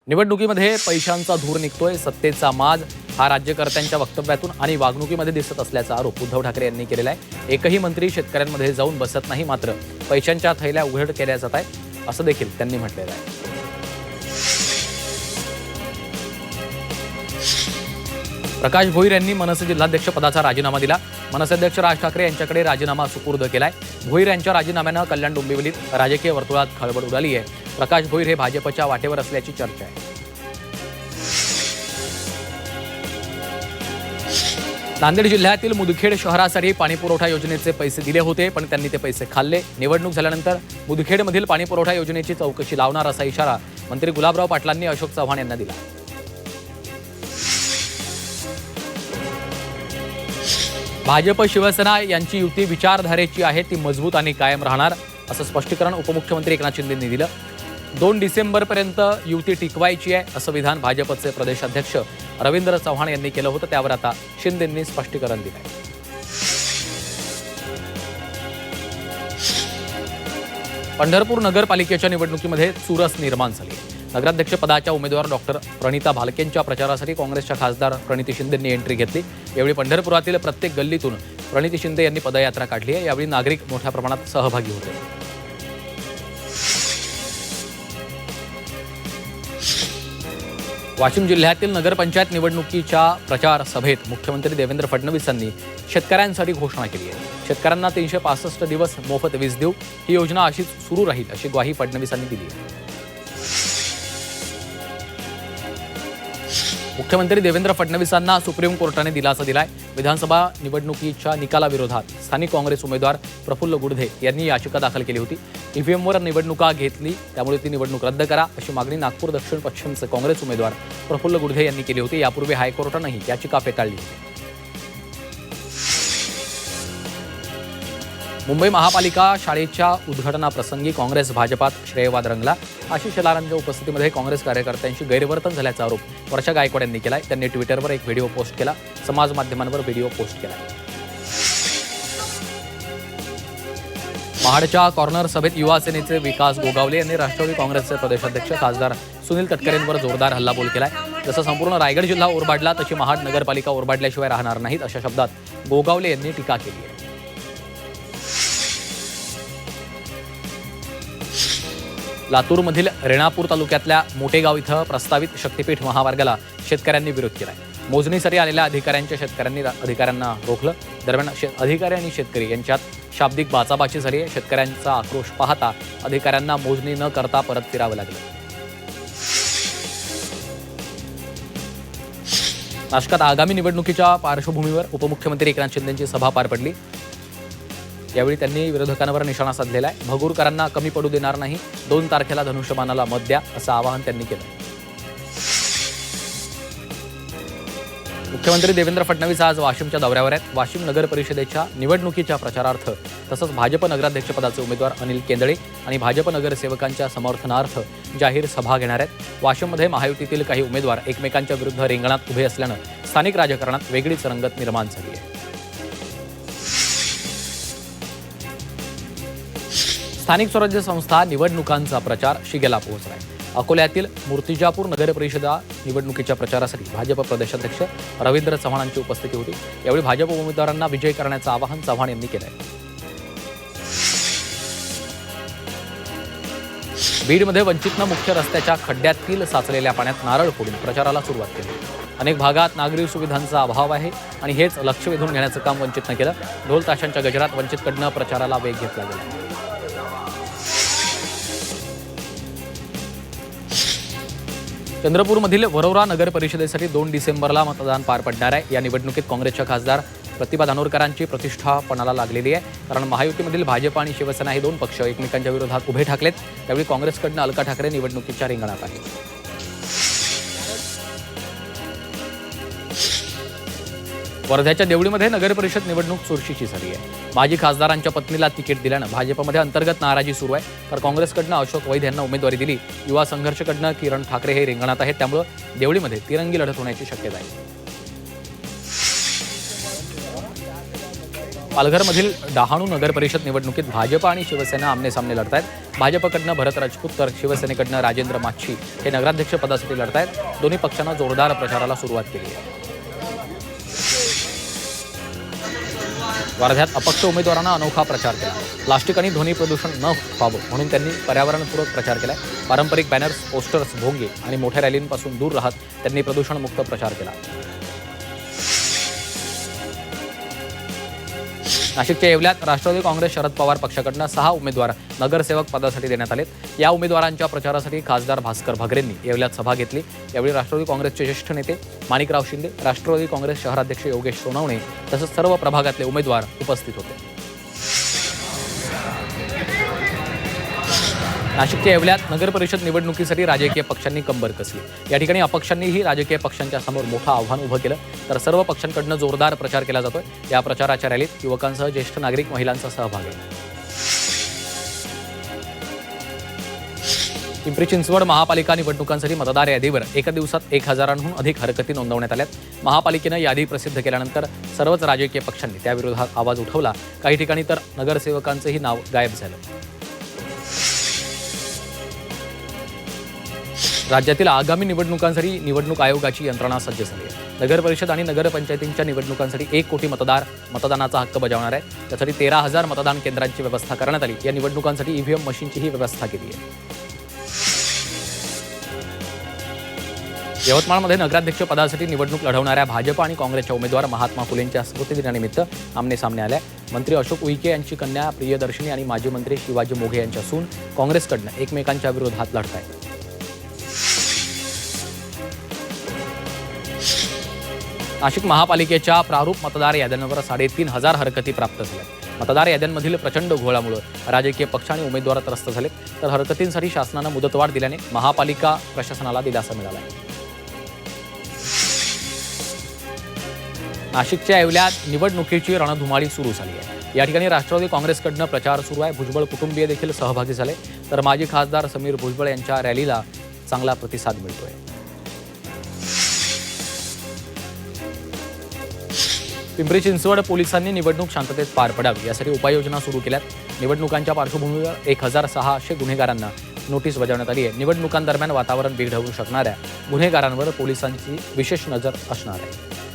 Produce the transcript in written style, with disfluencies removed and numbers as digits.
निवडणुकीमध्ये पैशांचा धूर निघतोय, सत्तेचा माज हा राज्यकर्त्यांच्या वक्तव्यातून आणि वागणुकीमध्ये दिसत असल्याचा आरोप उद्धव ठाकरे यांनी केलेला आहे. एकही मंत्री शेतकऱ्यांमध्ये जाऊन बसत नाही, मात्र पैशांच्या थैल्या उघड केल्या जात आहेत असं देखील त्यांनी म्हटलेलं आहे. प्रकाश भोईर यांनी मनसे जिल्हाध्यक्ष पदाचा राजीनामा दिला. मनसे अध्यक्ष राज ठाकरे यांच्याकडे राजीनामा सुपूर्द केलाय. भोईर यांच्या राजीनाम्यानं कल्याण डोंबिवलीत राजकीय वर्तुळात खळबळ उडाली आहे. प्रकाश भोईर हे भाजपच्या वाटेवर असल्याची चर्चा आहे. नांदेड जिल्ह्यातील मुदखेड शहरासाठी पाणीपुरवठा योजनेचे पैसे दिले होते, पण त्यांनी ते पैसे खाल्ले. निवडणूक झाल्यानंतर मुदखेडमधील पाणीपुरवठा योजनेची चौकशी लावणार असा इशारा मंत्री गुलाबराव पाटलांनी अशोक चव्हाण यांना दिला. भाजप शिवसेना यांची युती विचारधारेची आहे, ती मजबूत आणि कायम राहणार असं स्पष्टीकरण उपमुख्यमंत्री एकनाथ शिंदेंनी दिलं. 2 डिसेंबरपर्यंत युती टिकवायची आहे असं विधान भाजपचे प्रदेशाध्यक्ष रवींद्र चव्हाण यांनी केलं होतं. त्यावर आता शिंदेंनी स्पष्टीकरण दिलंय. पंढरपूर नगरपालिकेच्या निवडणुकीमध्ये चुरस निर्माण झाली. नगराध्यक्षपदाच्या उमेदवार डॉक्टर प्रणिता भालकेंच्या प्रचारासाठी काँग्रेसच्या खासदार प्रणिती शिंदेंनी एंट्री घेतली. यावेळी पंढरपुरातील प्रत्येक गल्लीतून प्रणिती शिंदे यांनी पदयात्रा काढली आहे. यावेळी नागरिक मोठ्या प्रमाणात सहभागी होते. वाशिम जिल्ह्यातील नगरपंचायत निवडणुकीच्या प्रचार सभेत मुख्यमंत्री देवेंद्र फडणवीसांनी शेतकऱ्यांसाठी घोषणा केली आहे. शेतकऱ्यांना 365 दिवस मोफत वीज देऊ, ही योजना अशीच सुरू राहील अशी ग्वाही फडणवीसांनी दिली आहे. मुख्यमंत्री देवेंद्र फडणवीसांना सुप्रीम कोर्टाने दिलासा दिलाय. विधानसभा निवडणुकीच्या निकालाविरोधात स्थानिक काँग्रेस उमेदवार प्रफुल्ल गुडधे यांनी याचिका दाखल केली होती. ईव्हीएमवर निवडणुका घेतली, त्यामुळे ती निवडणूक रद्द करा अशी मागणी नागपूर दक्षिण पश्चिमचे काँग्रेस उमेदवार प्रफुल्ल गुडधे यांनी केली होती. यापूर्वी हायकोर्टानेही याचिका फेटाळली होती. मुंबई महापालिका शाळेच्या उद्घाटनाप्रसंगी काँग्रेस भाजपात श्रेयवाद रंगला. आशिष शेलारांच्या उपस्थितीमध्ये काँग्रेस कार्यकर्त्यांशी गैरवर्तन झाल्याचा आरोप वर्षा गायकवाड यांनी केलाय. त्यांनी ट्विटरवर एक व्हिडिओ पोस्ट केला, समाज माध्यमांवर व्हिडिओ पोस्ट केला. महाडच्या कॉर्नर सभेत युवा सेनेचे विकास गोगावले यांनी राष्ट्रवादी काँग्रेसचे प्रदेशाध्यक्ष खासदार सुनील तटकरेंवर जोरदार हल्लाबोल केलाय. जसं संपूर्ण रायगड जिल्हा ओरबाडला, तशी महाड नगरपालिका ओरबाडल्याशिवाय राहणार नाहीत अशा शब्दात गोगावले यांनी टीका केली आहे. लातूरमधील रेणापूर तालुक्यातल्या मोटेगाव इथं प्रस्तावित शक्तीपीठ महामार्गाला शेतकऱ्यांनी विरोध केलाय. मोजणीसाठी आलेल्या अधिकाऱ्यांना रोखलं. दरम्यान अधिकारी आणि शेतकरी यांच्यात शाब्दिक बाचाबाची झाली आहे. शेतकऱ्यांचा आक्रोश पाहता अधिकाऱ्यांना मोजणी न करता परत फिरावं लागलं. नाशकात आगामी निवडणुकीच्या पार्श्वभूमीवर उपमुख्यमंत्री एकनाथ शिंदेंची सभा पार पडली. यावेळी त्यांनी विरोधकांवर निशाणा साधलेला आहे. भगूरकरांना कमी पडू देणार नाही, 2 तारखेला धनुष्यबाणाला मत द्या असं आवाहन त्यांनी केलं. मुख्यमंत्री देवेंद्र फडणवीस आज वाशिमच्या दौऱ्यावर आहेत. वाशिम नगर परिषदेच्या निवडणुकीच्या प्रचारार्थ तसंच भाजप नगराध्यक्षपदाचे उमेदवार अनिल केंदळे आणि भाजप नगरसेवकांच्या समर्थनार्थ जाहीर सभा घेणार आहेत. वाशिममध्ये महायुतीतील काही उमेदवार एकमेकांच्या विरुद्ध रिंगणात उभे असल्यानं स्थानिक राजकारणात वेगळीच रंगत निर्माण झाली आहे. स्थानिक स्वराज्य संस्था निवडणुकांचा प्रचार शिगेला पोहोचलाय. अकोल्यातील मूर्तिजापूर नगर परिषदा निवडणुकीच्या प्रचारासाठी भाजप प्रदेशाध्यक्ष रवींद्र चव्हाणांची उपस्थिती होती. यावेळी भाजप उमेदवारांना विजयी करण्याचं आवाहन चव्हाण यांनी केलंय. बीडमध्ये वंचितनं मुख्य रस्त्याच्या खड्ड्यातील साचलेल्या पाण्यात नारळ फोडून प्रचाराला सुरुवात केली. अनेक भागात नागरी सुविधांचा अभाव आहे आणि हेच लक्ष वेधून घेण्याचं काम वंचितनं केलं. ढोल ताशांच्या गजरात वंचितकडनं प्रचाराला वेग घेतला गेला. चंद्रपूरमधील वरोरा नगर परिषदेसाठी 2 डिसेंबरला मतदान पार पडणार आहे. या निवडणुकीत काँग्रेसच्या खासदार प्रतिभा धानोरकरांची प्रतिष्ठा पणाला लागलेली आहे, कारण महायुतीमधील भाजप आणि शिवसेना हे 2 पक्ष एकमेकांच्या विरोधात उभे ठाकलेत. त्यावेळी काँग्रेसकडनं अलका ठाकरे निवडणुकीच्या रिंगणात आहेत. वर्ध्याच्या देवळीमध्ये नगर परिषद निवडणूक चुरशीची झाली आहे. माजी खासदारांच्या पत्नीला तिकीट दिल्यानं भाजपमध्ये अंतर्गत नाराजी सुरू आहे, तर काँग्रेसकडनं अशोक वैद यांना उमेदवारी दिली. युवा संघर्षकडनं किरण ठाकरे हे रिंगणात आहेत. त्यामुळे देवळीमध्ये तिरंगी लढत होण्याची शक्यता आहे. पालघरमधील डहाणू नगर परिषद निवडणुकीत भाजप आणि शिवसेना आमनेसामने लढत आहेत. भाजपकडनं भरत राजपूत तर शिवसेनेकडनं राजेंद्र माच्छी हे नगराध्यक्ष पदासाठी लढतायत. दोन्ही पक्षांना जोरदार प्रचाराला सुरुवात केली आहे. वर्ध्यात अपक्ष उमेदवारांना अनोखा प्रचार केला. प्लास्टिक आणि ध्वनी प्रदूषण न व्हावं म्हणून त्यांनी पर्यावरणपूरक प्रचार केलाय. पारंपरिक बॅनर्स, पोस्टर्स, भोंगे आणि मोठ्या रॅलींपासून दूर राहत त्यांनी प्रदूषणमुक्त प्रचार केला. नाशिकच्या येवल्यात राष्ट्रवादी काँग्रेस शरद पवार पक्षाकडनं 6 उमेदवार नगरसेवक पदासाठी देण्यात आलेत. या उमेदवारांच्या प्रचारासाठी खासदार भास्कर भगरेंनी येवल्यात सभा घेतली. यावेळी राष्ट्रवादी काँग्रेसचे ज्येष्ठ नेते माणिकराव शिंदे, राष्ट्रवादी काँग्रेस शहराध्यक्ष योगेश सोनवणे तसंच सर्व प्रभागातले उमेदवार उपस्थित होते. नाशिकच्या येवल्यात नगरपरिषद निवडणुकीसाठी राजकीय पक्षांनी कंबर कसली. या ठिकाणी अपक्षांनीही राजकीय पक्षांच्या समोर मोठं आव्हान उभं केलं तर सर्व पक्षांकडनं जोरदार प्रचार केला जातोय. या प्रचाराच्या रॅलीत युवकांसह ज्येष्ठ नागरिक, महिलांचा सहभाग आहे. पिंपरी चिंचवड महापालिका निवडणुकांसाठी मतदार यादीवर एका दिवसात 1000हून अधिक हरकती नोंदवण्यात आल्यात. महापालिकेनं यादी प्रसिद्ध केल्यानंतर सर्वच राजकीय पक्षांनी त्याविरोधात आवाज उठवला. काही ठिकाणी तर नगरसेवकांचंही नाव गायब झालं. राज्यातील आगामी निवडणुकांसाठी निवडणूक आयोगाची यंत्रणा सज्ज झाली आहे. नगरपरिषद आणि नगरपंचायतींच्या निवडणुकांसाठी 1 कोटी मतदार मतदानाचा हक्क बजावणार आहे. त्यासाठी 13,000 मतदान केंद्रांची व्यवस्था करण्यात आली. या निवडणुकांसाठी ईव्हीएम मशीनचीही व्यवस्था केली आहे. यवतमाळमध्ये नगराध्यक्ष पदासाठी निवडणूक लढवणाऱ्या भाजप आणि काँग्रेसच्या उमेदवार महात्मा फुलेंच्या स्मृतिदिनानिमित्त आमने-सामने आल्या. मंत्री अशोक उईके यांची कन्या प्रियदर्शनी आणि माजी मंत्री शिवाजी मोघे यांच्या सून काँग्रेसकडनं एकमेकांच्या विरोधात लढत आहेत. नाशिक महापालिकेच्या प्रारूप मतदार याद्यांवर 3,500 हरकती प्राप्त झाल्या. मतदार याद्यांमधील प्रचंड घोळामुळे राजकीय पक्ष आणि उमेदवार त्रस्त झाले तर हरकतींसाठी शासनानं मुदतवाढ दिल्याने महापालिका प्रशासनाला दिलासा मिळाला आहे. नाशिकच्या येवल्यात निवडणुकीची रणधुमाळी सुरू झाली आहे. या ठिकाणी राष्ट्रवादी काँग्रेसकडनं प्रचार सुरू आहे. भुजबळ कुटुंबीय देखील सहभागी झाले तर माजी खासदार समीर भुजबळ यांच्या रॅलीला चांगला प्रतिसाद मिळतोय. पिंपरी चिंचवड पोलिसांनी निवडणूक शांततेत पार पडावी यासाठी उपाययोजना सुरू केल्यात. निवडणुकांच्या पार्श्वभूमीवर 1,600 गुन्हेगारांना नोटीस बजावण्यात आली आहे. निवडणुकांदरम्यान वातावरण बिघडवू शकणाऱ्या गुन्हेगारांवर पोलिसांची विशेष नजर असणार आहे.